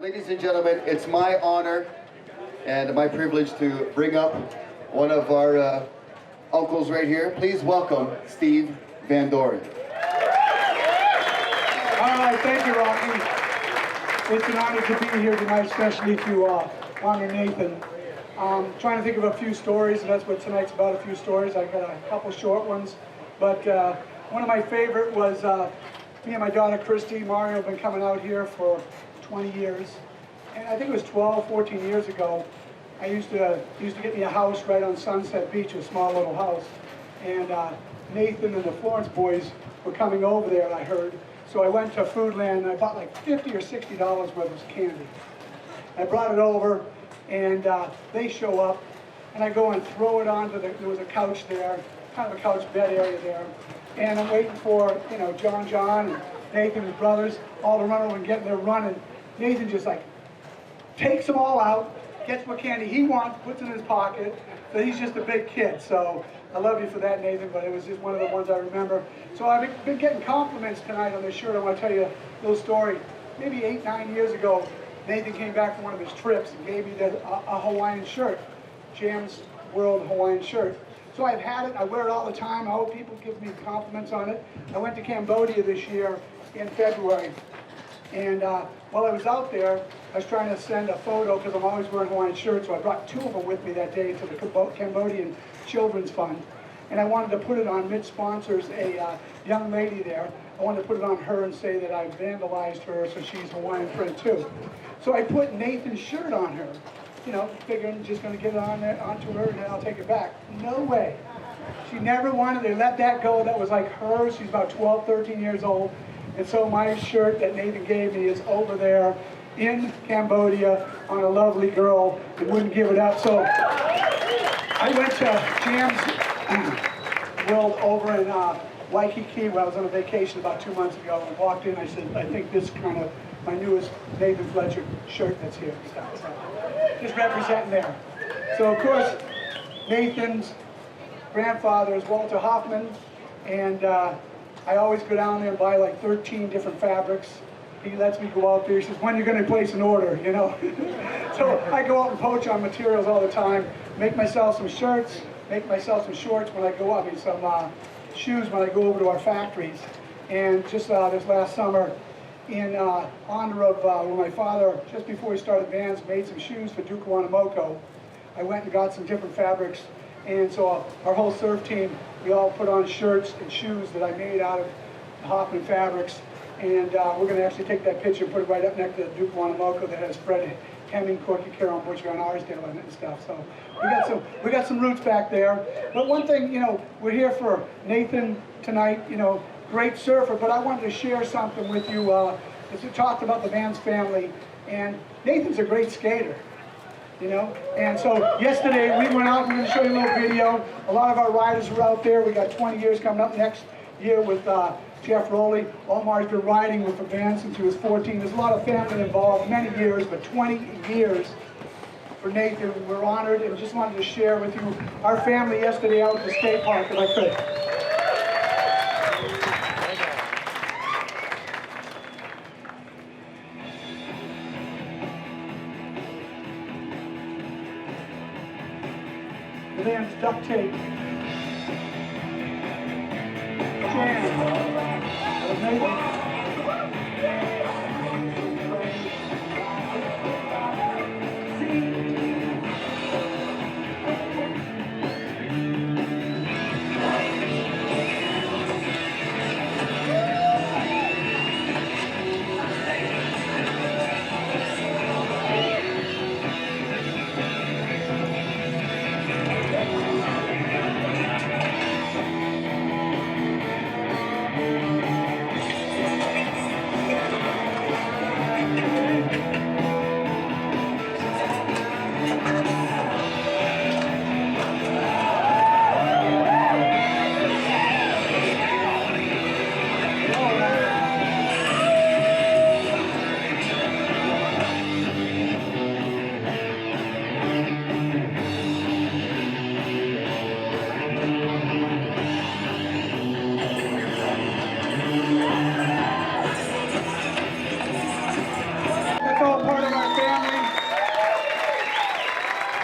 Ladies and gentlemen, it's my honor and my privilege to bring up one of our uncles right here. Please welcome Steve Van Doren. All right, thank you, Rocky. It's an honor to be here tonight, especially to honor Nathan. Trying to think of a few stories, and that's what tonight's about, a few stories. I got a couple short ones, but one of my favorite was me and my daughter Christy, Mario, have been coming out here for 20 years. And I think it was 12, 14 years ago, I used to get me a house right on Sunset Beach, a small little house. And Nathan and the Florence boys were coming over there, I heard. So I went to Foodland and I bought like $50 or $60 worth of candy. I brought it over and they show up and I go and throw it onto there was a couch there, kind of a couch bed area there. And I'm waiting for, you know, John and Nathan, his brothers, all to run over and get there running. Nathan just like takes them all out, gets what candy he wants, puts it in his pocket. So he's just a big kid. So I love you for that, Nathan, but it was just one of the ones I remember. So I've been getting compliments tonight on this shirt. I want to tell you a little story. Maybe 8, 9 years ago, Nathan came back from one of his trips and gave me a Hawaiian shirt, Jam's World Hawaiian shirt. So I've had it, I wear it all the time. I hope people give me compliments on it. I went to Cambodia this year in February. And while I was out there, I was trying to send a photo because I'm always wearing Hawaiian shirts, so I brought 2 of them with me that day to the Cambodian Children's Fund. And I wanted to put it on, Mitch sponsors a young lady there. I wanted to put it on her and say that I vandalized her so she's Hawaiian print too. So I put Nathan's shirt on her, you know, figuring just going to get it on there, onto her and then I'll take it back. No way. She never wanted to let that go. That was like hers. She's about 12, 13 years old. And so my shirt that Nathan gave me is over there in Cambodia on a lovely girl and wouldn't give it up. So I went to Jam's World over in Waikiki when I was on a vacation about 2 months ago and walked in. I said, I think this kind of my newest Nathan Fletcher shirt that's here. So just representing there. So of course, Nathan's grandfather is Walter Hoffman, and I always go down there and buy like 13 different fabrics. He lets me go out there. He says, when are you going to place an order, you know? So I go out and poach on materials all the time, make myself some shirts, make myself some shorts when I go up, and some shoes when I go over to our factories. And just this last summer, in honor of when my father, just before he started VANS, made some shoes for Duke Wanamoko, I went and got some different fabrics. And so our whole surf team, we all put on shirts and shoes that I made out of Hoffman fabrics. And we're going to actually take that picture and put it right up next to the Duke Wanamoko that has Fred Hemming, Corky Carroll, and Butcher on Arsdale in it and stuff. So we got some roots back there. But one thing, you know, we're here for Nathan tonight, you know, great surfer, but I wanted to share something with you as we talked about the VANS family. And Nathan's a great skater. You know, and so yesterday we went out, we're going to show you a little video. A lot of our riders were out there. We got 20 years coming up next year with Jeff Rowley. Omar's been riding with the VANS since he was 14. There's a lot of family involved, many years, but 20 years for Nathan. We're honored and just wanted to share with you our family yesterday out at the skate park, if I could. The VANS duct tape. Jam.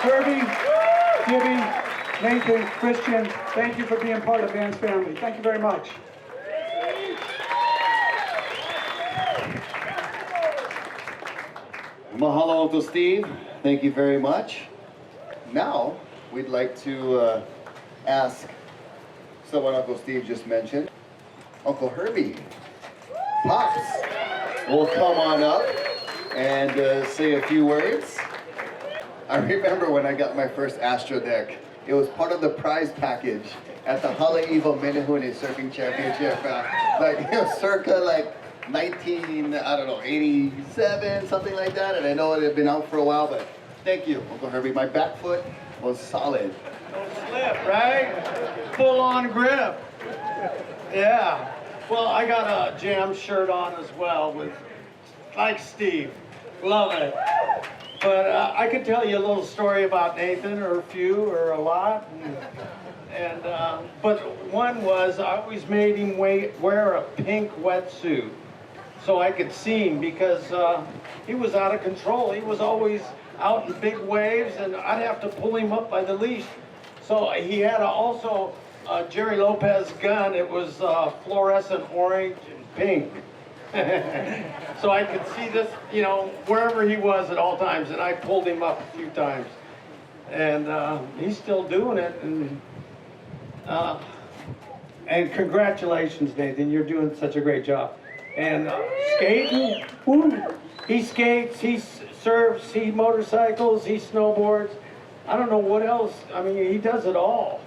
Herbie, Gibby, Nathan, Christian, thank you for being part of VANS family. Thank you very much. Mahalo, Uncle Steve. Thank you very much. Now, we'd like to ask someone Uncle Steve just mentioned, Uncle Herbie. Pops will come on up and say a few words. I remember when I got my first Astro deck. It was part of the prize package at the Haleiwa Menehune Surfing Championship. Circa 87, something like that. And I know it had been out for a while, but thank you, Uncle Herbie. My back foot was solid. No slip, right? Full on grip. Yeah. Well, I got a Jam shirt on as well like Steve. Love it. But I could tell you a little story about Nathan, or a few, or a lot. But one was I always made him wear a pink wetsuit so I could see him, because he was out of control. He was always out in big waves, and I'd have to pull him up by the leash. So he had also Jerry Lopez gun. It was fluorescent orange and pink. So I could see this, wherever he was at all times, and I pulled him up a few times. And he's still doing it. And congratulations, Nathan. You're doing such a great job. And skating, woo, he skates, he surfs, he motorcycles, he snowboards. I don't know what else. I mean, he does it all.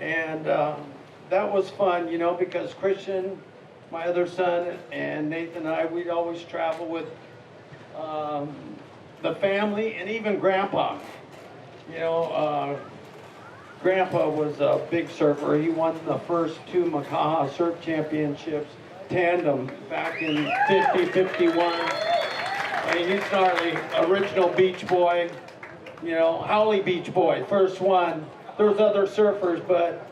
And that was fun, because Christian, my other son, and Nathan and I, we'd always travel with the family, and even Grandpa. Grandpa was a big surfer. He won the first 2 Makaha surf championships, tandem, back in 50, 51. I mean, he's gnarly, original beach boy, Howley Beach Boy, first one. There was other surfers, but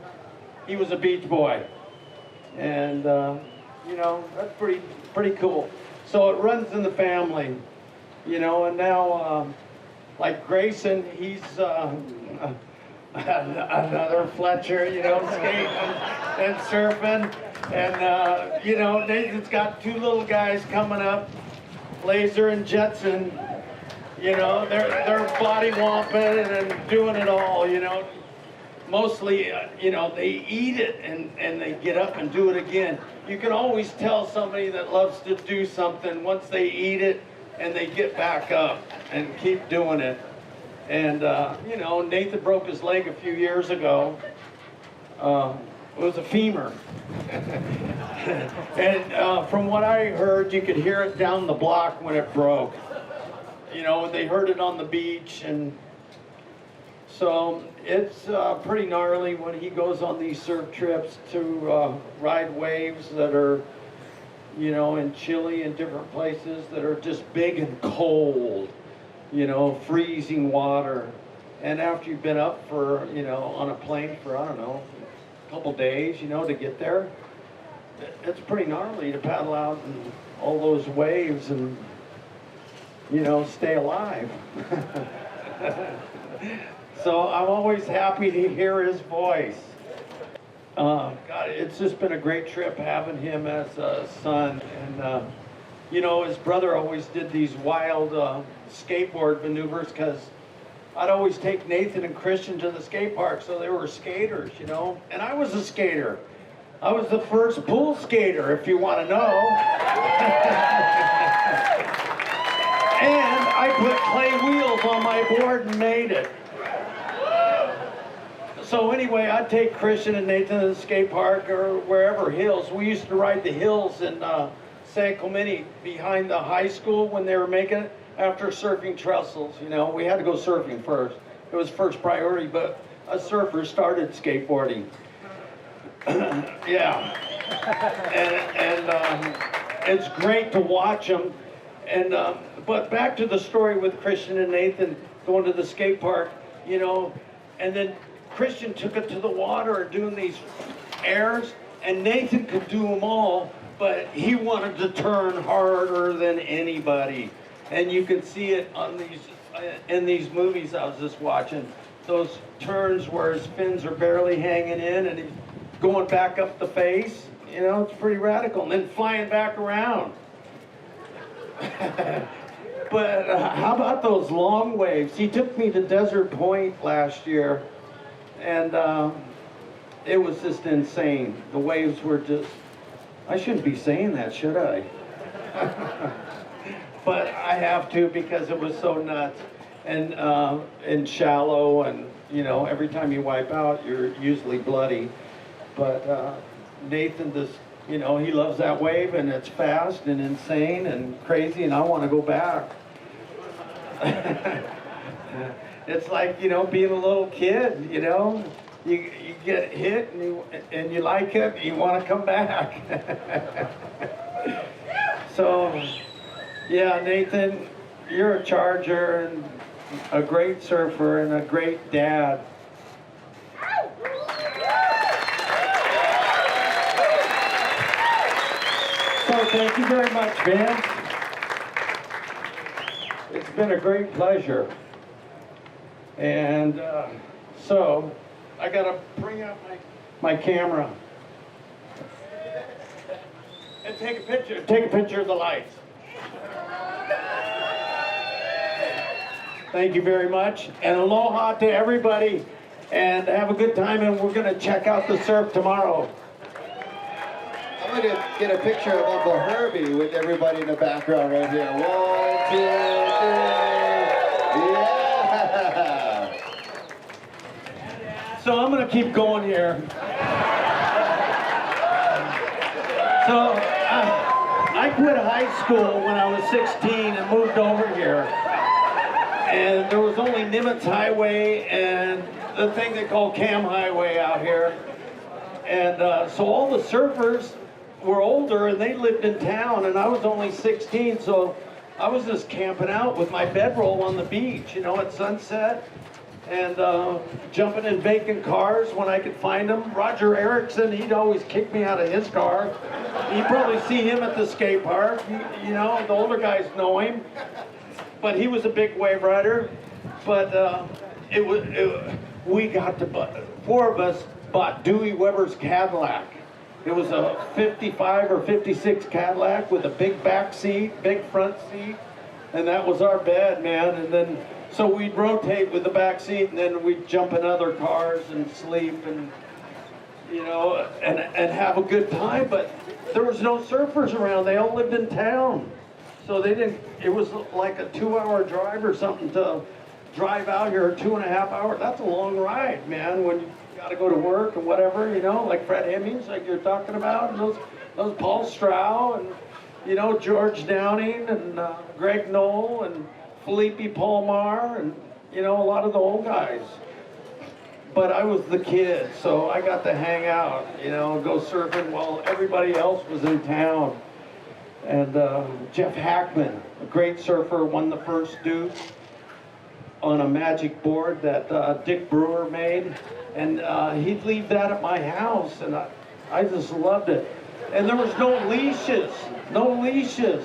he was a beach boy. And, that's pretty cool. So it runs in the family, and now, like Grayson, he's another Fletcher, skating and surfing. And, Nathan's got 2 little guys coming up, Laser and Jetson. They're body womping and doing it all, Mostly, they eat it and they get up and do it again. You can always tell somebody that loves to do something once they eat it and they get back up and keep doing it. And, Nathan broke his leg a few years ago. It was a femur. And from what I heard, you could hear it down the block when it broke. They heard it on the beach, and so it's pretty gnarly when he goes on these surf trips to ride waves that are, in Chile and different places that are just big and cold, freezing water. And after you've been up for, on a plane for, I don't know, a couple days, to get there, it's pretty gnarly to paddle out and all those waves and, stay alive. So I'm always happy to hear his voice. God, it's just been a great trip having him as a son. And, his brother always did these wild skateboard maneuvers, because I'd always take Nathan and Christian to the skate park, so they were skaters, And I was a skater. I was the first pool skater, if you want to know. And I put clay wheels on my board and made it. So anyway, I'd take Christian and Nathan to the skate park or wherever, hills. We used to ride the hills in San Clemente behind the high school when they were making it, after surfing trestles. We had to go surfing first. It was first priority, but a surfer started skateboarding. Yeah. And it's great to watch them. And but back to the story with Christian and Nathan going to the skate park, and then Christian took it to the water and doing these airs, and Nathan could do them all, but he wanted to turn harder than anybody. And you can see it on these, in these movies I was just watching. Those turns where his fins are barely hanging in and he's going back up the face. You know, it's pretty radical. And then flying back around. But how about those long waves? He took me to Desert Point last year, and it was just insane. The waves were just, I shouldn't be saying that, should I? But I have to because it was so nuts and shallow, and you know, every time you wipe out, you're usually bloody. But Nathan just, you know, he loves that wave, and it's fast and insane and crazy, and I want to go back. It's like, you know, being a little kid, you know. You get hit and you like it, and you want to come back. So, yeah, Nathan, you're a Charger and a great surfer and a great dad. So thank you very much, Vance. It's been a great pleasure. And so I gotta bring out my camera and take a picture of the lights. Thank you very much, and aloha to everybody, and have a good time, and we're gonna check out the surf tomorrow. I'm going to get a picture of Uncle Herbie with everybody in the background right here. 1, 2, 3. Yeah! So I'm gonna keep going here. So I quit high school when I was 16 and moved over here. And there was only Nimitz Highway and the thing they call Cam Highway out here. And so all the surfers were older and they lived in town, and I was only 16, so I was just camping out with my bedroll on the beach, you know, at sunset, and jumping in vacant cars when I could find them. Roger Erickson, he'd always kick me out of his car. You'd probably see him at the skate park. You know, the older guys know him. But he was a big wave rider. But we got to, 4 of us bought Dewey Weber's Cadillac. It was a 55 or 56 Cadillac with a big back seat, big front seat, and that was our bed, man. And then, so we'd rotate with the back seat, and then we'd jump in other cars and sleep, and you know, and have a good time. But there was no surfers around; they all lived in town, so they didn't. It was like a 2-hour drive or something to drive out here, 2.5 hours. That's a long ride, man. When you got to go to work and whatever, you know, like Fred Hemmings, like you're talking about, and those Paul Strow, and you know, George Downing, and Greg Knoll, and Felipe Palmar, and you know, a lot of the old guys. But I was the kid, so I got to hang out, you know, go surfing while everybody else was in town. And Jeff Hackman, a great surfer, won the first Duke on a magic board that Dick Brewer made. And he'd leave that at my house, and I just loved it. And there was no leashes, no leashes.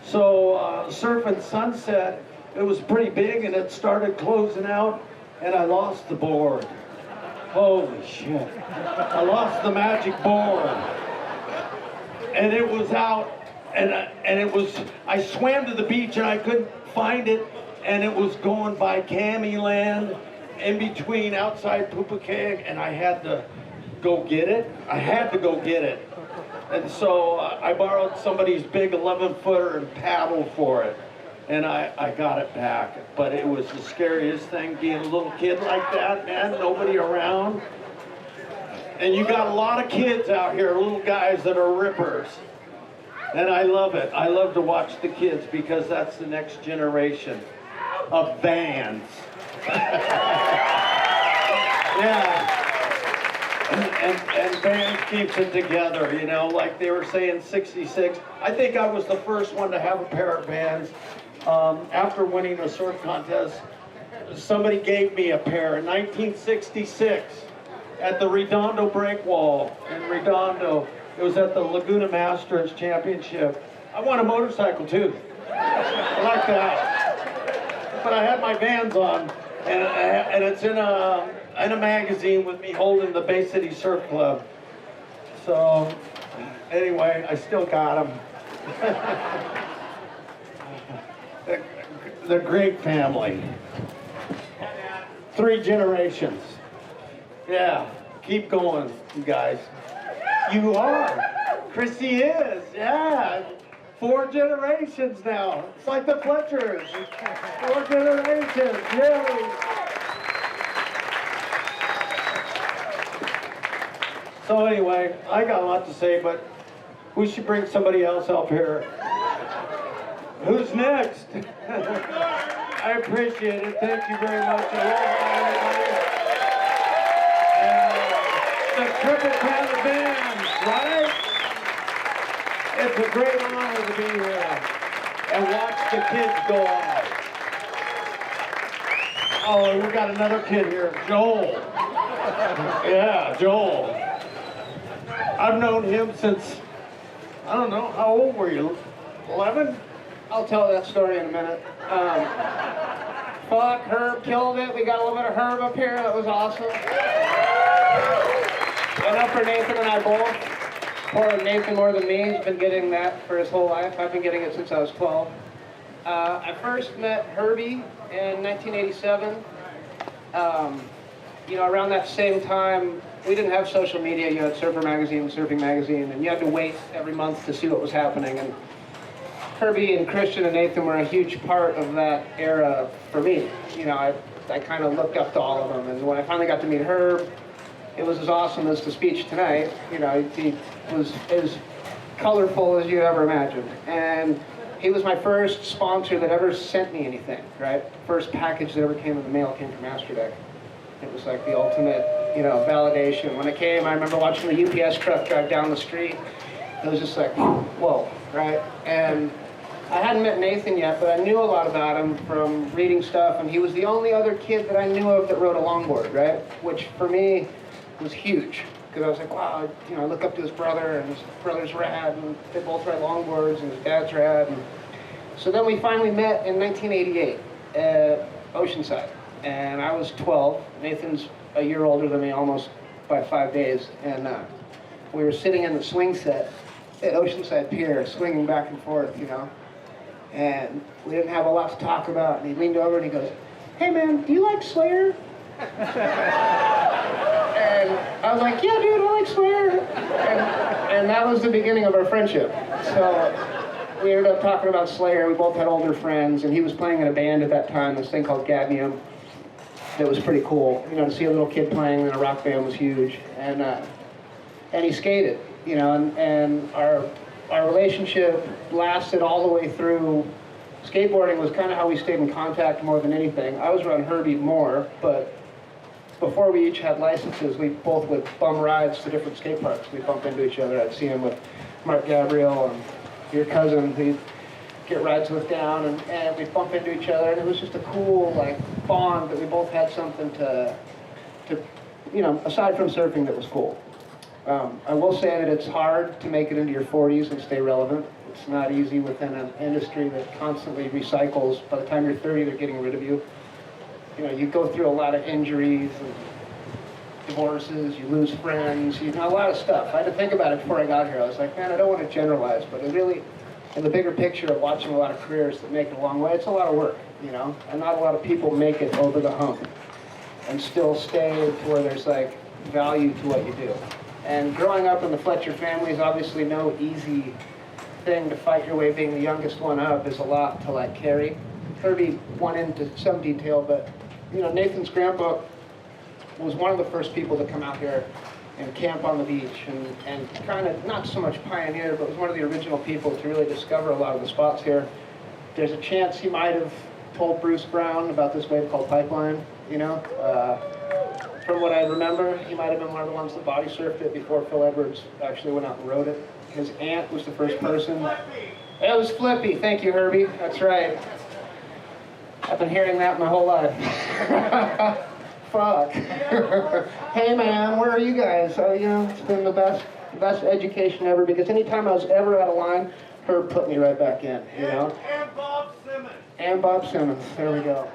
So surfing Sunset, it was pretty big, and it started closing out, and I lost the board. Holy shit. I lost the magic board. And it was out, and it was, I swam to the beach, and I couldn't find it, and it was going by Cami Land, in between outside Pupukeg, and I had to go get it. I had to go get it. And so I borrowed somebody's big 11-footer and paddled for it. And I got it back. But it was the scariest thing, being a little kid like that, man, nobody around. And you got a lot of kids out here, little guys that are rippers. And I love it. I love to watch the kids because that's the next generation of VANS. Yeah. And VANS keeps it together, you know, like they were saying 66. I think I was the first one to have a pair of VANS. After winning a surf contest, somebody gave me a pair in 1966 at the Redondo Breakwall in Redondo. It was at the Laguna Masters Championship. I won a motorcycle too. like that. But I had my VANS on, and it's in a magazine with me holding the Bay City Surf Club. So, anyway, I still got them. The great family. 3 generations. Yeah, keep going, you guys. You are. Chrissy is, yeah. 4 generations now. It's like the Fletchers. 4 generations, yay. So anyway, I got a lot to say, but we should bring somebody else up here. Who's next? I appreciate it. Thank you very much. And the Triple Crown of VANS, right? It's a great honor to be here and watch the kids go off. Oh, and we got another kid here, Joel. Yeah, Joel. I've known him since, I don't know, how old were you? 11? I'll tell that story in a minute. Fuck, Herb killed it. We got a little bit of Herb up here. That was awesome. And up for Nathan and I both. Poor Nathan more than me. He's been getting that for his whole life. I've been getting it since I was 12. I first met Herbie in 1987. You know, around that same time, we didn't have social media. You had Surfer Magazine, Surfing Magazine, and you had to wait every month to see what was happening. And Herbie and Christian and Nathan were a huge part of that era for me. You know, I kind of looked up to all of them. And when I finally got to meet Herb, it was as awesome as the speech tonight. You know, he was as colorful as you ever imagined. And he was my first sponsor that ever sent me anything, right? First package that ever came in the mail came from Masterdeck. It was like the ultimate, you know, validation. When it came, I remember watching the UPS truck drive down the street. It was just like, whoa, right? And I hadn't met Nathan yet, but I knew a lot about him from reading stuff, and he was the only other kid that I knew of that rode a longboard, right? Which for me was huge, because I was like, wow, you know, I look up to his brother, and his brother's rad, and they both ride longboards, and his dad's rad. And so then we finally met in 1988 at Oceanside, and I was 12. Nathan's a year older than me, almost by 5 days, and we were sitting in the swing set at Oceanside Pier, swinging back and forth, you know. And we didn't have a lot to talk about. And he leaned over and he goes, "Hey man, do you like Slayer?" And I was like, "Yeah dude, I like Slayer." And that was the beginning of our friendship. So we ended up talking about Slayer. We both had older friends, and he was playing in a band at that time, this thing called Gadnium. That was pretty cool. You know, to see a little kid playing in a rock band was huge. And he skated, you know, and our relationship lasted all the way through. Skateboarding was kind of how we stayed in contact more than anything. I was around Herbie more, but before we each had licenses, we both would bum rides to different skate parks. We'd bump into each other. I'd see him with Mark Gabriel and your cousin. He'd get rides with down, and we'd bump into each other, and it was just a cool, like, bond that we both had something to you know, aside from surfing, that was cool. I will say that it's hard to make it into your 40s and stay relevant. It's not easy within an industry that constantly recycles. By the time you're 30, they're getting rid of you. You know, you go through a lot of injuries and divorces, you lose friends, you know, a lot of stuff. I had to think about it before I got here. I was like, man, I don't want to generalize, but it really, in the bigger picture of watching a lot of careers that make it a long way, it's a lot of work, you know, and not a lot of people make it over the hump and still stay to where there's like value to what you do. And growing up in the Fletcher family is obviously no easy thing to fight your way. Being the youngest one up is a lot to like carry. Herbie went into some detail, but you know, Nathan's grandpa was one of the first people to come out here and camp on the beach and kind of not so much pioneer, but was one of the original people to really discover a lot of the spots here. There's a chance he might have told Bruce Brown about this wave called Pipeline, you know. From what I remember, he might have been one of the ones that body surfed it before Phil Edwards actually went out and rode it. His aunt was the first person. It was Flippy. Thank you, Herbie. That's right. I've been hearing that my whole life. Fuck. Hey man, where are you guys? You know, it's been the best education ever, because anytime I was ever out of line, Herb put me right back in, you know? And Bob Simmons. And Bob Simmons, there we go.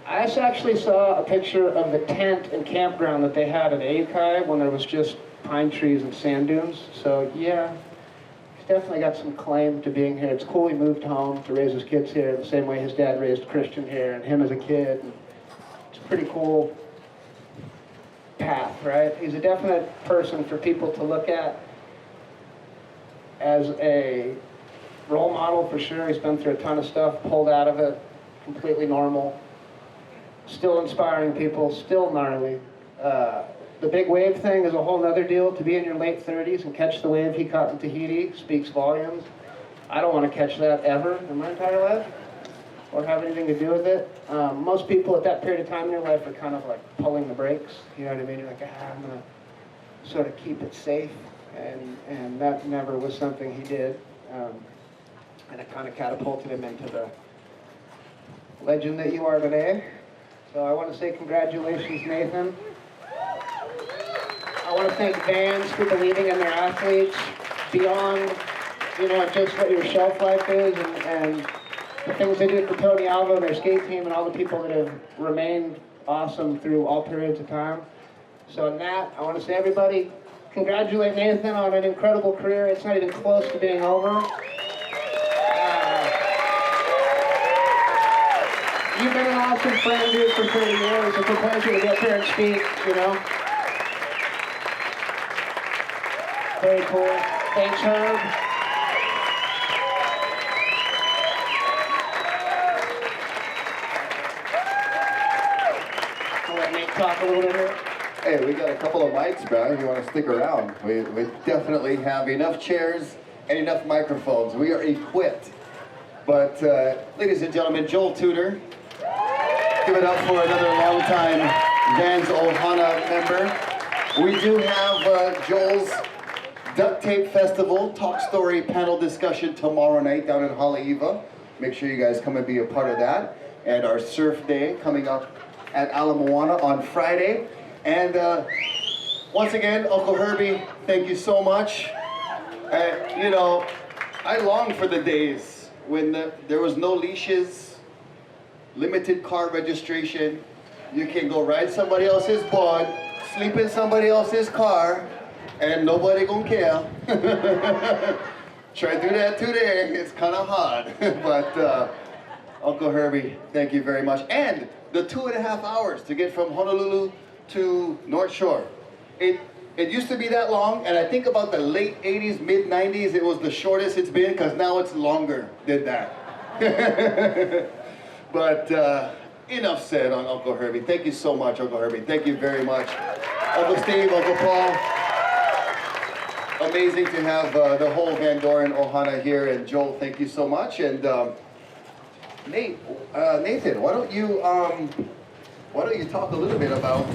I actually saw a picture of the tent and campground that they had at Aikai when there was just pine trees and sand dunes. So yeah, he's definitely got some claim to being here. It's cool he moved home to raise his kids here the same way his dad raised Christian here and him as a kid. And it's a pretty cool path, right? He's a definite person for people to look at as a role model for sure. He's been through a ton of stuff, pulled out of it, completely normal. Still inspiring people, still gnarly. The big wave thing is a whole nother deal. To be in your late 30s and catch the wave he caught in Tahiti speaks volumes. I don't want to catch that ever in my entire life or have anything to do with it. Most people at that period of time in your life are kind of like pulling the brakes. You know what I mean? You're like, I'm going to sort of keep it safe. And that never was something he did. And it kind of catapulted him into the legend that you are today. So I want to say congratulations, Nathan. I want to thank VANS for believing in their athletes beyond, just what your shelf life is and the things they did for Tony Alva and their skate team and all the people that have remained awesome through all periods of time. So in that, I want to say everybody, congratulate Nathan on an incredible career. It's not even close to being over. You've been an awesome friend, dude, for 30 years. It's a pleasure to get there and speak, Very cool. Thanks, Herb. I'll let Nate talk a little bit here. Hey, we got a couple of mics, bro. If you want to stick around, we definitely have enough chairs and enough microphones. We are equipped. But, ladies and gentlemen, Joel Tudor. Give it up for another long-time VANS Ohana member. We do have Joel's Duct Tape Festival Talk Story panel discussion tomorrow night down in Haleiwa. Make sure you guys come and be a part of that. And our surf day coming up at Ala Moana on Friday. And once again, Uncle Herbie, thank you so much. I long for the days when there was no leashes, limited car registration. You can go ride somebody else's board, sleep in somebody else's car, and nobody gonna care. Try to do that today, it's kind of hard. But Uncle Herbie, thank you very much. And the 2.5 hours to get from Honolulu to North Shore. It used to be that long, and I think about the late 80s, mid 90s, it was the shortest it's been, because now it's longer than that. But enough said on Uncle Herbie. Thank you so much, Uncle Herbie. Thank you very much. Uncle Steve, Uncle Paul. Amazing to have the whole Van Doren Ohana here. And Joel, thank you so much. And Nathan, why don't you talk a little bit about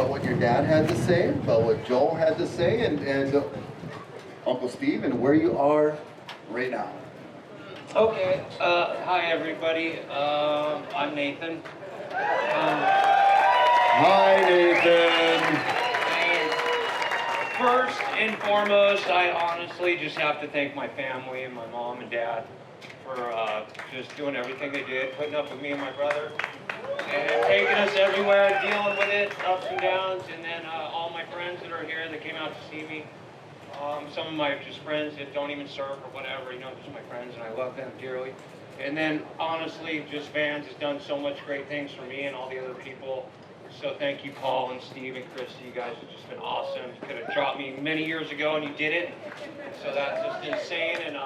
what your dad had to say, about what Joel had to say, and Uncle Steve, and where you are right now. Okay, hi everybody, I'm Nathan. Hi Nathan! And first and foremost, I honestly just have to thank my family and my mom and dad for just doing everything they did, putting up with me and my brother, and taking us everywhere, dealing with it, ups and downs, and then all my friends that are here that came out to see me. Some of my just friends that don't even surf or whatever, just my friends, and I love them dearly. And then, honestly, just VANS has done so much great things for me and all the other people. So thank you, Paul and Steve and Christy. You guys have just been awesome. You could have dropped me many years ago, and you did it. So that's just insane. And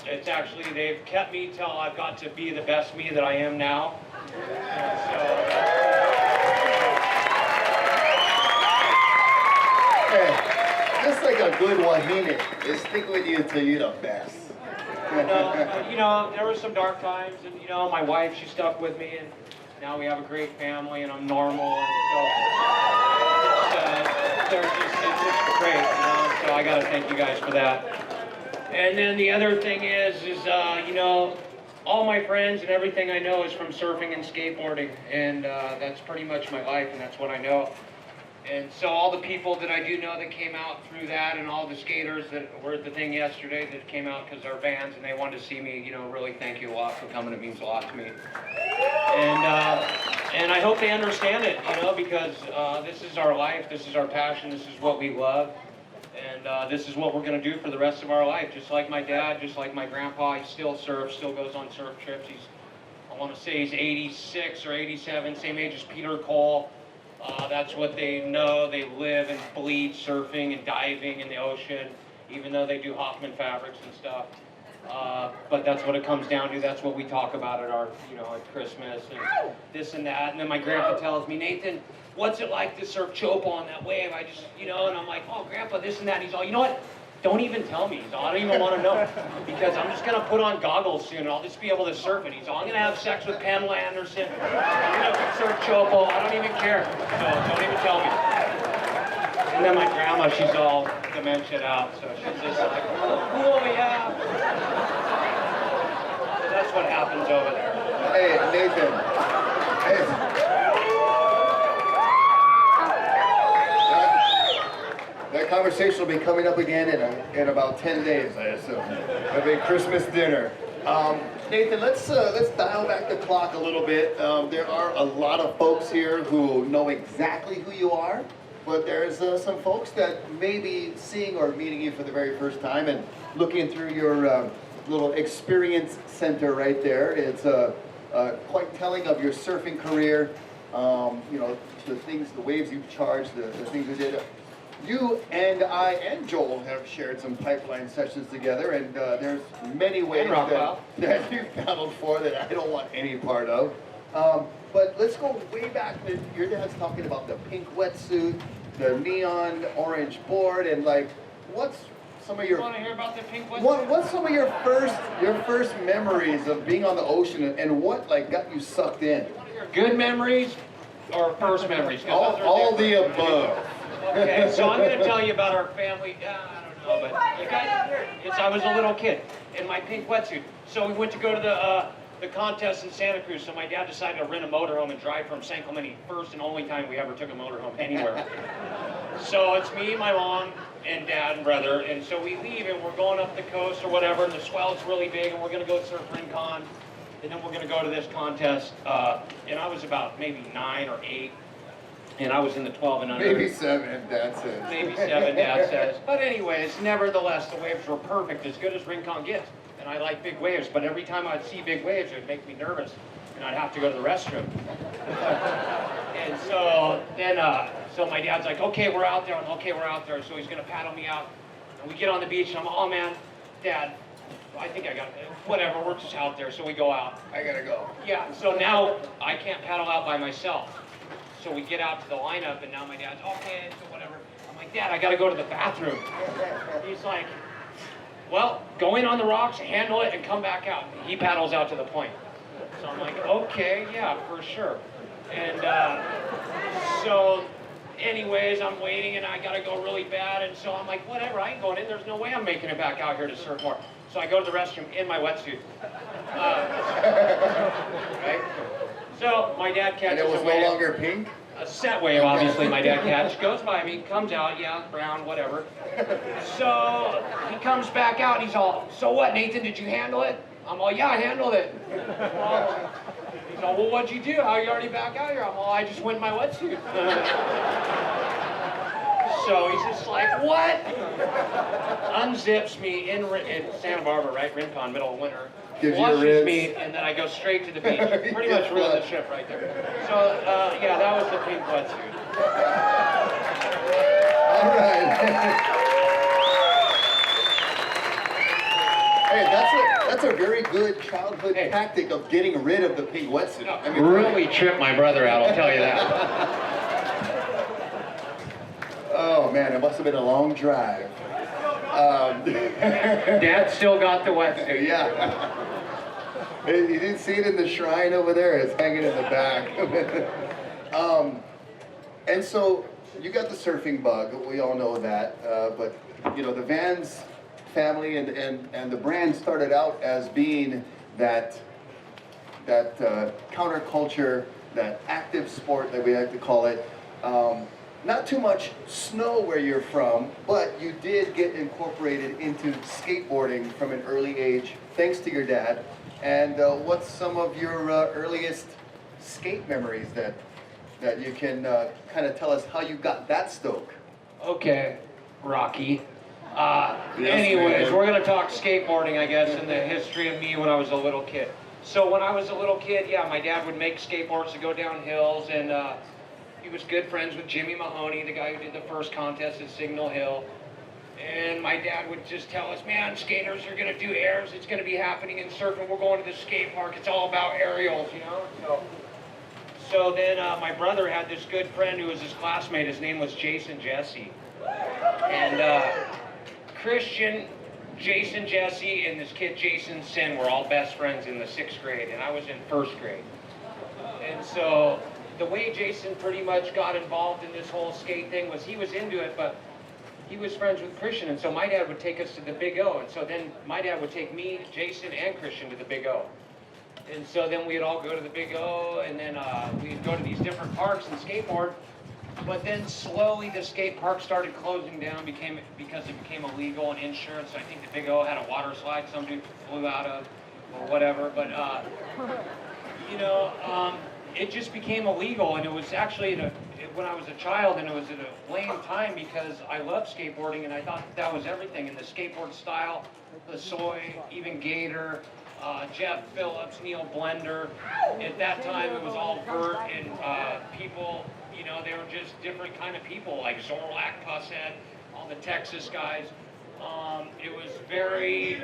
it's actually, they've kept me till I've got to be the best me that I am now. And Hey. Just like a good wahine, they stick with you until you're the best. There were some dark times, and my wife, she stuck with me, and now we have a great family, and I'm normal, and so it's just great, So I gotta thank you guys for that. And then the other thing is all my friends and everything I know is from surfing and skateboarding, and that's pretty much my life, and that's what I know. And so all the people that I do know that came out through that, and all the skaters that were at the thing yesterday that came out because they're VANS and they wanted to see me, you know, really thank you a lot for coming. It means a lot to me. And I hope they understand it, you know, because this is our life, this is our passion, this is what we love. And this is what we're going to do for the rest of our life. Just like my dad, just like my grandpa, he still surfs, still goes on surf trips. I want to say he's 86 or 87, same age as Peter Cole. That's what they know. They live and bleed surfing and diving in the ocean, even though they do Hoffman fabrics and stuff. But that's what it comes down to. That's what we talk about at our, you know, at Christmas and this and that. And then my grandpa tells me, Nathan, what's it like to surf chopo on that wave? I just, you know, and I'm like, oh, Grandpa, this and that. And he's all, you know what? Don't even tell me. He's all, I don't even want to know, because I'm just going to put on goggles soon and I'll just be able to surf it. He's all, I'm going to have sex with Pamela Anderson. I'm going to surf chopo. I don't even care. So don't even tell me. And then my grandma, she's all dementia out. So she's just like, oh, yeah. So that's what happens over there. Hey, Nathan. Hey. That conversation will be coming up again in about 10 days, I assume. It'll be Christmas dinner. Nathan, let's dial back the clock a little bit. There are a lot of folks here who know exactly who you are, but there's some folks that may be seeing or meeting you for the very first time and looking through your little experience center right there. It's quite telling of your surfing career. You know, the waves you've charged, the things you did. You and I and Joel have shared some pipeline sessions together, and there's many ways that you've paddled for that I don't want any part of. But let's go way back. Your dad's talking about the pink wetsuit, the neon orange board, and like, what's some of your? You want to hear about the pink wetsuit? What's some of your first memories of being on the ocean, and what like got you sucked in? Good memories or first memories? All the above. Okay, so I'm going to tell you about our family. I don't know, but you guys, I was a little kid in my pink wetsuit. So we went to go to the contest in Santa Cruz. So my dad decided to rent a motorhome and drive from San Clemente. First and only time we ever took a motorhome anywhere. So it's me, my mom, and dad and brother. And so we leave and we're going up the coast or whatever. And the swell's really big, and we're going to go surf Rincon. And then we're going to go to this contest. And I was about maybe 9 or 8. And I was in the 12 and under. Maybe 7, Dad says. Maybe 7, Dad says. But anyways, nevertheless, the waves were perfect, as good as Rincon gets. And I like big waves, but every time I'd see big waves, it would make me nervous. And I'd have to go to the restroom. And so then, so my dad's like, okay, we're out there. And okay, we're out there. So he's going to paddle me out. And we get on the beach, and I'm, oh, man, Dad, I think I got it. Whatever, we're just out there. So we go out. I got to go. Yeah, so now I can't paddle out by myself. So we get out to the lineup, and now my dad's, okay, so whatever. I'm like, Dad, I got to go to the bathroom. He's like, well, go in on the rocks, handle it, and come back out. He paddles out to the point. So I'm like, okay, yeah, for sure. And so anyways, I'm waiting, and I got to go really bad. And so I'm like, whatever, I ain't going in. There's no way I'm making it back out here to surf more. So I go to the restroom in my wetsuit. Right? So my dad catches And it was a no wave. longer pink? A set wave, obviously, my dad catches. Goes by me, comes out, yeah, brown, whatever. So he comes back out, and he's all, so what, Nathan, did you handle it? I'm all, yeah, I handled it. Well, he's all, well, what'd you do? How are you already back out here? I'm all, I just went in my wetsuit. So he's just like, what? Unzips me in Santa Barbara, right, Rincon, middle of winter. Gives you Flushes ribs. me, and then I go straight to the beach. Pretty much ruined the trip right there. So, yeah, that was the pink wetsuit. All right. Hey, that's a very good childhood tactic of getting rid of the pink wetsuit. I mean, Really tripped my brother out, I'll tell you that. Oh man, it must have been a long drive. Dad still got the wetsuit. Yeah. You didn't see it in the shrine over there. It's hanging in the back. And so you got the surfing bug. We all know that. But you know, the VANS family and the brand started out as being that counterculture, that active sport that we like to call it. not too much snow where you're from, but you did get incorporated into skateboarding from an early age, thanks to your dad. And what's some of your earliest skate memories that you can kind of tell us how you got that stoke? Okay, Rocky. Yes, Anyways, man. we're gonna talk skateboarding, I guess, and the history of me when I was a little kid. So when I was a little kid, yeah, my dad would make skateboards to go down hills, and he was good friends with Jimmy Mahoney, the guy who did the first contest at Signal Hill. And my dad would just tell us, man, skaters are gonna do airs, it's gonna be happening in surfing, we're going to the skate park, it's all about aerials, you know? So then my brother had this good friend who was his classmate, his name was Jason Jesse. And Christian, Jason Jesse, and this kid Jason Sin were all best friends in the 6th grade, and I was in 1st grade. And so the way Jason pretty much got involved in this whole skate thing was he was into it, but he was friends with Christian, and so my dad would take us to the Big O, and so then my dad would take me, Jason, and Christian to the Big O. And so then we'd all go to the Big O, and then we'd go to these different parks and skateboard. But then slowly the skate park started closing down because it became illegal and insurance. I think the Big O had a water slide some dude flew out of or whatever. But, you know, it just became illegal. And it was actually when I was a child, and it was at a lame time because I loved skateboarding and I thought that was everything. And the skateboard style, the soy, even Gator, Jeff Phillips, Neil Blender. At that time it was all vert and people, you know, they were just different kind of people, like Zorlak, Pushead, all the Texas guys. It was very,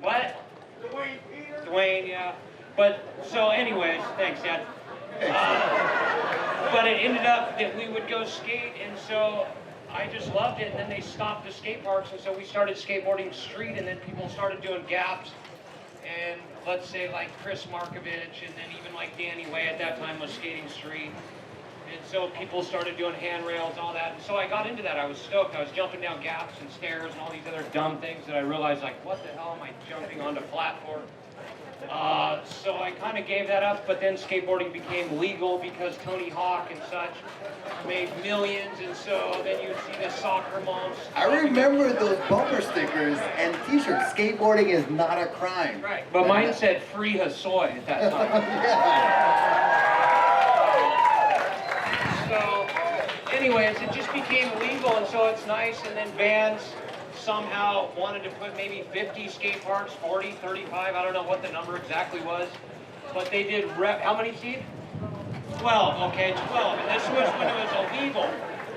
what? Dwayne, yeah. But, so anyways, thanks, Dad. But it ended up that we would go skate, and so I just loved it, and then they stopped the skate parks, and so we started skateboarding street, and then people started doing gaps, and let's say like Chris Markovich, and then even like Danny Way at that time was skating street. And so people started doing handrails and all that. And so I got into that. I was stoked. I was jumping down gaps and stairs and all these other dumb things that I realized, like, what the hell am I jumping onto flat for? So I kind of gave that up, but then skateboarding became legal because Tony Hawk and such made millions, and so then you'd see the soccer moms. I remember those bumper stickers and t-shirts. Skateboarding is not a crime. Right, but mine said free Hasoy at that time. Yeah. So, anyways, it just became illegal, and so it's nice, and then VANS somehow wanted to put maybe 50 skate parks, 40, 35, I don't know what the number exactly was, but they did how many, Steve? 12, okay, 12, and this was when it was illegal.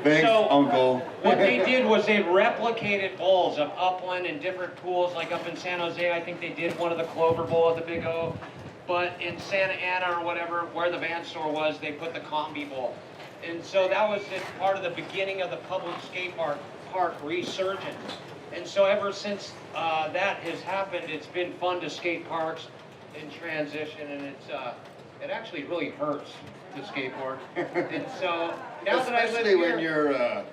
Thanks, so, Uncle. What they did was they replicated bowls of Upland and different pools, like up in San Jose, I think they did one of the Clover Bowl at the Big O, but in Santa Ana or whatever, where the VANS store was, they put the Combi Bowl. And so that was part of the beginning of the public skate park resurgence. And so ever since that has happened, it's been fun to skate parks and transition, and it actually really hurts to skateboard. And so now that I live Especially here, when you're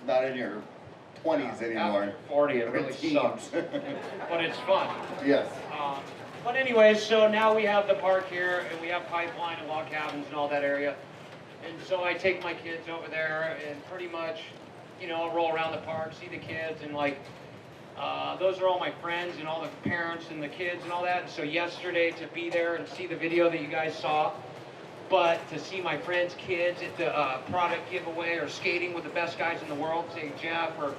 not in your 20s anymore. after 40, it really Teens. sucks, but it's fun. Yes. But anyways, so now we have the park here, and we have pipeline and log cabins and all that area. And so I take my kids over there and pretty much, you know, roll around the park, see the kids, and like, those are all my friends and all the parents and the kids and all that. And so yesterday to be there and see the video that you guys saw, but to see my friends' kids at the product giveaway or skating with the best guys in the world, say Jeff or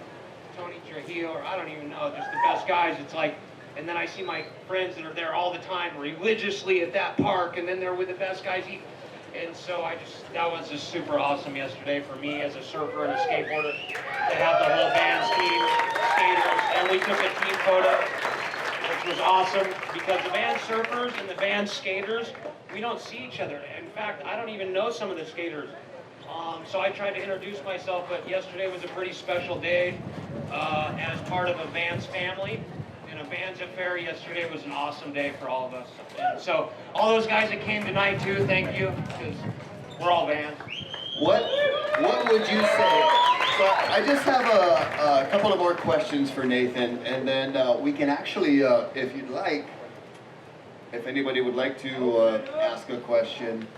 Tony Trujillo, or I don't even know, just the best guys, it's like, and then I see my friends that are there all the time religiously at that park, and then they're with the best guys. And so that was just super awesome yesterday for me as a surfer and a skateboarder to have the whole VANS team, skaters, and we took a team photo, which was awesome because the VANS surfers and the VANS skaters, we don't see each other. In fact, I don't even know some of the skaters. So I tried to introduce myself, but yesterday was a pretty special day as part of a VANS family. And a VANS affair yesterday was an awesome day for all of us. And so all those guys that came tonight too, thank you, because we're all VANS. What would you say? So I just have a couple of more questions for Nathan, and then we can actually, if you'd like, if anybody would like to ask a question,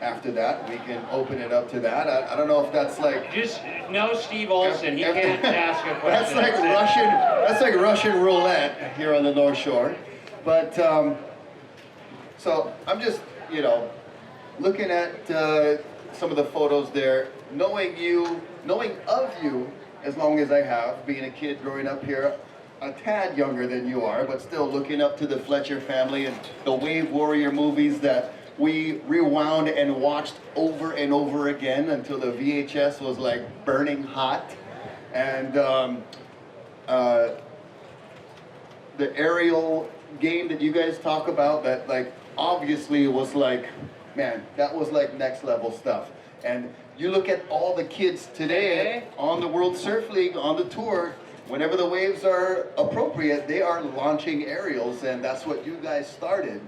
after that, we can open it up to that. I don't know if that's like... Just no Steve Olson. He can't ask a question. That's like Russian roulette here on the North Shore. But, so I'm just, you know, looking at some of the photos there, knowing of you as long as I have, being a kid growing up here, a tad younger than you are, but still looking up to the Fletcher family and the Wave Warrior movies that we rewound and watched over and over again until the VHS was like burning hot. And the aerial game that you guys talk about, that like obviously was like, man, that was like next level stuff. And you look at all the kids today on the World Surf League, on the tour, whenever the waves are appropriate, they are launching aerials, and that's what you guys started.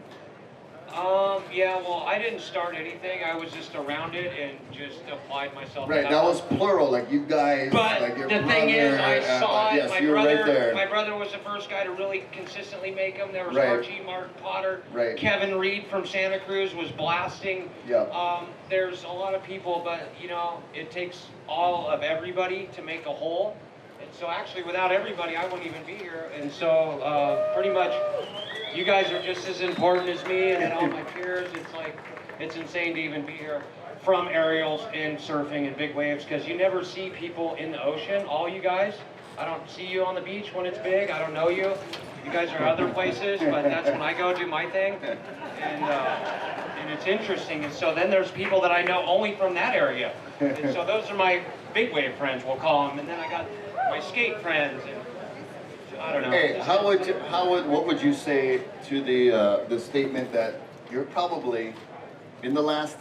Yeah, well, I didn't start anything. I was just around it and just applied myself. Right, that was plural, like you guys, but like your the brother. thing is, I saw it. Yes, My you were brother, right there. my brother was the first guy to really consistently make them. There was Right. Archie, Mark Potter, Right. Kevin Reed from Santa Cruz was blasting. Yep. There's a lot of people, but you know, it takes all of everybody to make a whole. And so actually, without everybody, I wouldn't even be here. And so pretty much, you guys are just as important as me and all my peers. It's like, it's insane to even be here from aerials and surfing and big waves, because you never see people in the ocean, all you guys. I don't see you on the beach when it's big. I don't know you. You guys are other places, but that's when I go do my thing. And it's interesting. And so then there's people that I know only from that area. And so those are my big wave friends, we'll call them. And then I got my skate friends. And I don't know. Hey, what would you say to the statement that you're probably in the last,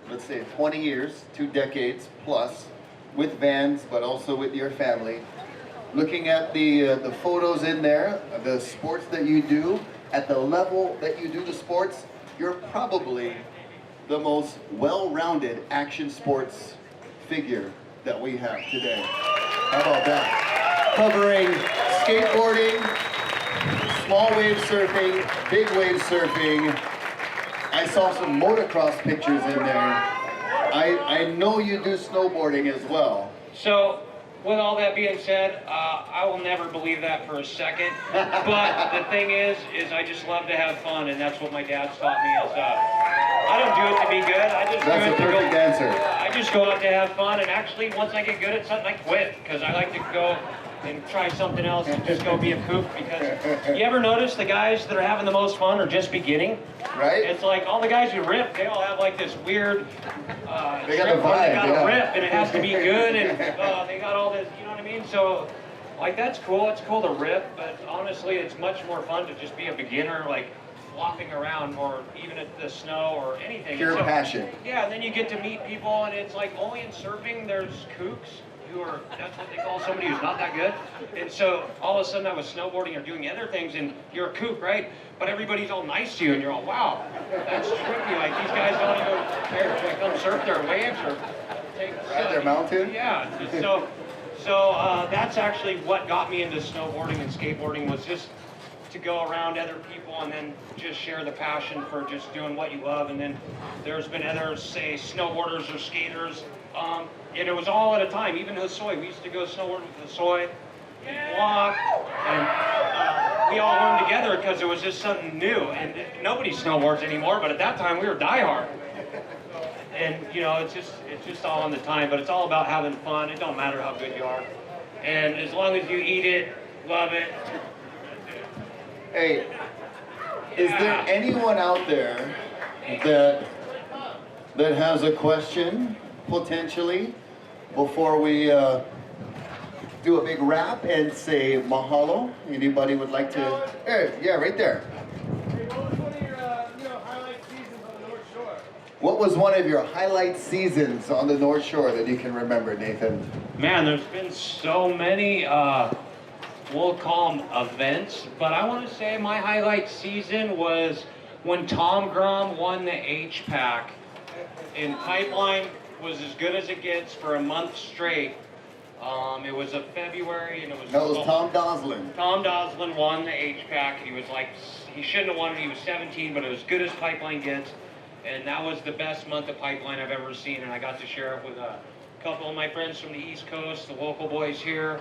let's say, 20 years, 2 decades plus, with VANS, but also with your family, looking at the photos in there, the sports that you do, at the level that you do the sports, you're probably the most well-rounded action sports figure that we have today. How about that? Covering skateboarding, small wave surfing, big wave surfing. I saw some motocross pictures in there. I know you do snowboarding as well. So, with all that being said, I will never believe that for a second. But the thing is I just love to have fun, and that's what my dad's taught me. Is I don't do it to be good. I just That's do a it to go. perfect answer. I just go out to have fun, and actually, once I get good at something, I quit because I like to go and try something else and just go be a kook. Because you ever notice the guys that are having the most fun are just beginning? Right? It's like all the guys who rip, they all have like this weird They got the vibe, they got yeah. to rip, and it has to be good, and they got all this, you know what I mean? So, like, that's cool. It's cool to rip, but honestly, it's much more fun to just be a beginner, like flopping around, or even at the snow or anything. Pure So, passion. yeah, and then you get to meet people, and it's like only in surfing there's kooks who are, that's what they call somebody who's not that good. And so all of a sudden I was snowboarding or doing other things, and you're a kook, right? But everybody's all nice to you, and you're all, wow, that's trippy. Like, these guys don't even care to come surf their waves or take Ride their mountain? Yeah. So that's actually what got me into snowboarding and skateboarding, was just to go around other people and then just share the passion for just doing what you love. And then there's been others, say snowboarders or skaters, and it was all at a time. Even Hosoi, we used to go snowboarding with Hosoi, walk, and we all learned together because it was just something new. And nobody snowboards anymore, but at that time we were diehard. And you know, it's just all on the time, but it's all about having fun. It don't matter how good you are, and as long as you eat it, love it. Hey, is there anyone out there that has a question, potentially, before we do a big wrap and say mahalo? Anybody would like to? Hey, yeah, right there. What was one of your highlight seasons on the North Shore that you can remember, Nathan? Man, there's been so many, we'll call them events, but I want to say my highlight season was when Tom Grom won the H-Pack, and Pipeline was as good as it gets for a month straight. It was a February, and it was... That was Tom Doslin. Tom Doslin won the H-Pack. He was like, he shouldn't have won it. He was 17, but it was as good as Pipeline gets. And that was the best month of pipeline I've ever seen, and I got to share it with a couple of my friends from the East Coast, the local boys here,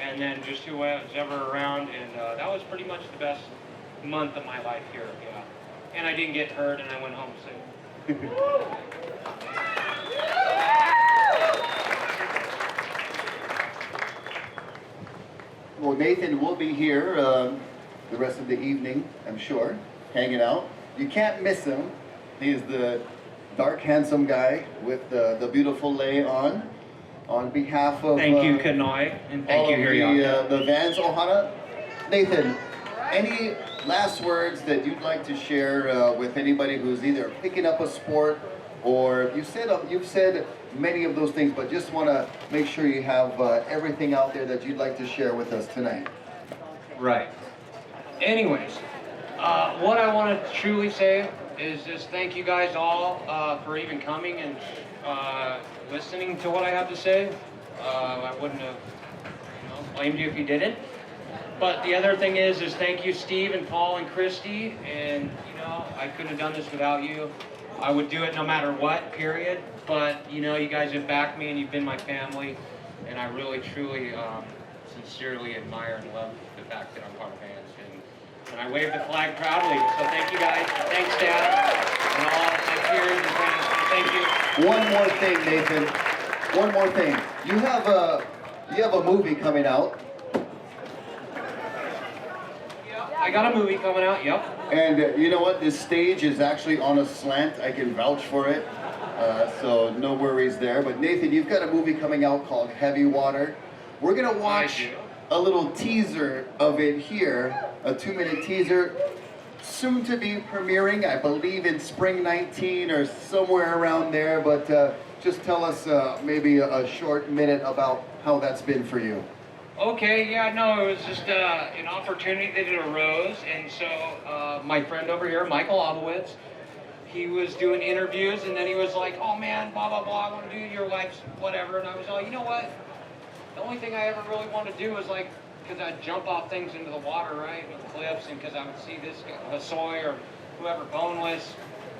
and then just who was ever around, and that was pretty much the best month of my life here, yeah. And I didn't get hurt, and I went home safe. Well, Nathan will be here the rest of the evening, I'm sure, hanging out. You can't miss him. He's the dark, handsome guy with the beautiful lei on behalf of Thank you, Knost, and thank you, the VANS Ohana. Nathan, any last words that you'd like to share with anybody who's either picking up a sport, or you've said many of those things, but just want to make sure you have everything out there that you'd like to share with us tonight. Right. Anyways, what I want to truly say is just thank you guys all for even coming and listening to what I have to say. I wouldn't have blamed you if you didn't. But the other thing is thank you, Steve and Paul and Christy. And I couldn't have done this without you. I would do it no matter what, period. But you guys have backed me and you've been my family. And I really, truly, sincerely admire and love the fact that I'm part of VANS. And I wave the flag proudly. So thank you guys. Thanks, Dad. And all my peers and friends. Thank you. One more thing, Nathan. One more thing. You have a movie coming out. I got a movie coming out, yep. And you know what? This stage is actually on a slant. I can vouch for it. So no worries there. But Nathan, you've got a movie coming out called Heavy Water. We're going to watch a little teaser of it here. A 2-minute teaser. Soon to be premiering, I believe in spring 19 or somewhere around there. But just tell us maybe a short minute about how that's been for you. Okay, yeah, no, it was just an opportunity that it arose, and so my friend over here, Michael Obowitz, he was doing interviews, and then he was like, oh man, blah, blah, blah, I want to do your life's whatever, and I was like, you know what, the only thing I ever really want to do is like, because I'd jump off things into the water, right, with cliffs, and because I would see this guy, Hassoy or whoever, boneless,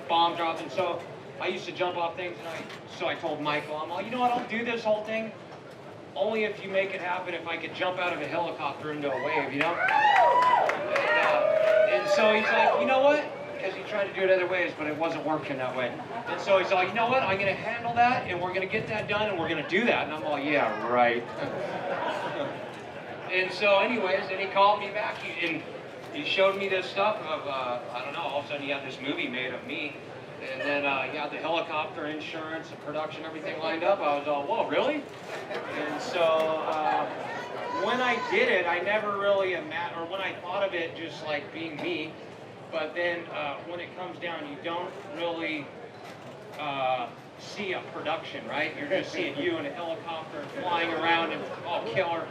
bomb dropping, so I used to jump off things, and so I told Michael, I'm like, you know what, I'll do this whole thing, only if you make it happen if I could jump out of a helicopter into a wave, And so he's like, you know what? Because he tried to do it other ways, but it wasn't working that way. And so he's like, you know what? I'm going to handle that, and we're going to get that done, and we're going to do that. And I'm like, yeah, right. And so anyways, then he called me back, and he showed me this stuff of, I don't know, all of a sudden he had this movie made of me. And then he had the helicopter insurance, the production, everything lined up. I was all, whoa, really? And so when I did it, I never really or when I thought of it just like being me, but then when it comes down, you don't really see a production, right? You're just seeing you in a helicopter flying around and all killer.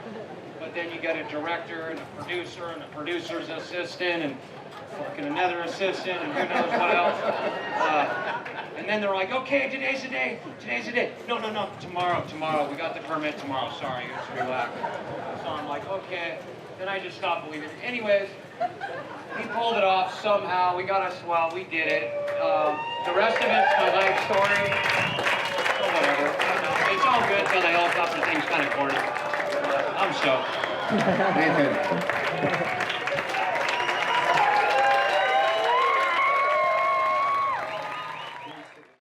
But then you got a director and a producer and a producer's assistant and fucking another assistant and who knows what else. And then they're like, okay, today's the day. No, tomorrow. We got the permit tomorrow. Sorry, let's relax. So I'm like, okay. Then I just stopped believing it. Anyways, he pulled it off somehow. We got us, well, we did it. The rest of it's my life story. So whatever. I don't know. It's all good till the helicopter thing's kind of corny. I'm stoked. Nathan.